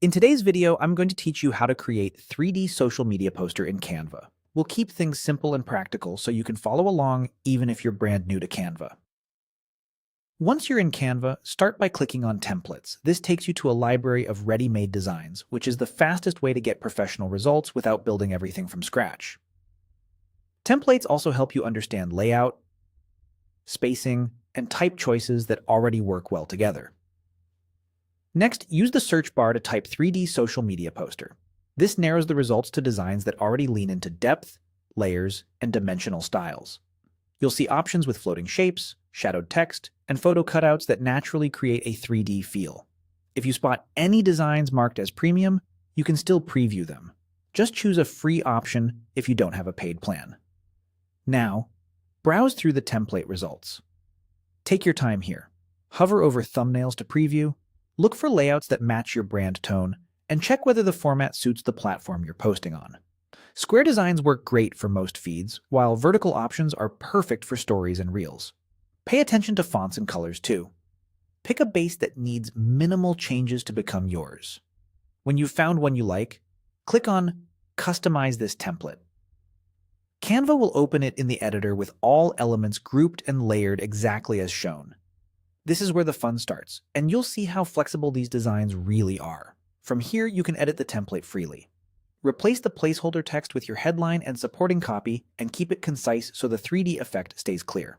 In today's video, I'm going to teach you how to create 3D social media poster in Canva. We'll keep things simple and practical so you can follow along even if you're brand new to Canva. Once you're in Canva, start by clicking on Templates. This takes you to a library of ready-made designs, which is the fastest way to get professional results without building everything from scratch. Templates also help you understand layout, spacing, and type choices that already work well together. Next, use the search bar to type 3D social media poster. This narrows the results to designs that already lean into depth, layers, and dimensional styles. You'll see options with floating shapes, shadowed text, and photo cutouts that naturally create a 3D feel. If you spot any designs marked as premium, you can still preview them. Just choose a free option if you don't have a paid plan. Now, browse through the template results. Take your time here. Hover over thumbnails to preview, look for layouts that match your brand tone, and check whether the format suits the platform you're posting on. Square designs work great for most feeds, while vertical options are perfect for stories and reels. Pay attention to fonts and colors too. Pick a base that needs minimal changes to become yours. When you've found one you like, click on Customize this template. Canva will open it in the editor with all elements grouped and layered exactly as shown. This is where the fun starts, and you'll see how flexible these designs really are. From here, you can edit the template freely. Replace the placeholder text with your headline and supporting copy, and keep it concise so the 3D effect stays clear.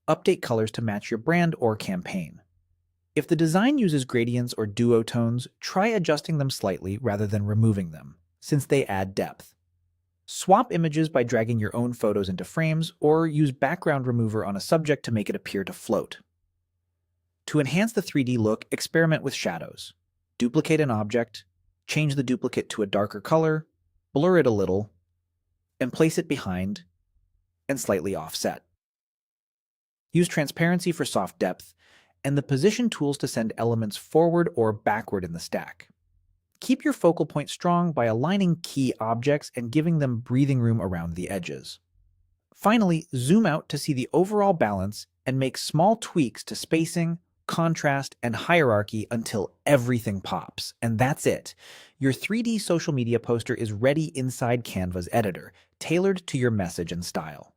Update colors to match your brand or campaign. If the design uses gradients or duotones, try adjusting them slightly rather than removing them, since they add depth. Swap images by dragging your own photos into frames, or use background remover on a subject to make it appear to float. To enhance the 3D look, experiment with shadows. Duplicate an object, change the duplicate to a darker color, blur it a little, and place it behind and slightly offset. Use transparency for soft depth, and the position tools to send elements forward or backward in the stack. Keep your focal point strong by aligning key objects and giving them breathing room around the edges. Finally, zoom out to see the overall balance and make small tweaks to spacing, contrast, and hierarchy until everything pops. And that's it. Your 3D social media poster is ready inside Canva's editor, tailored to your message and style.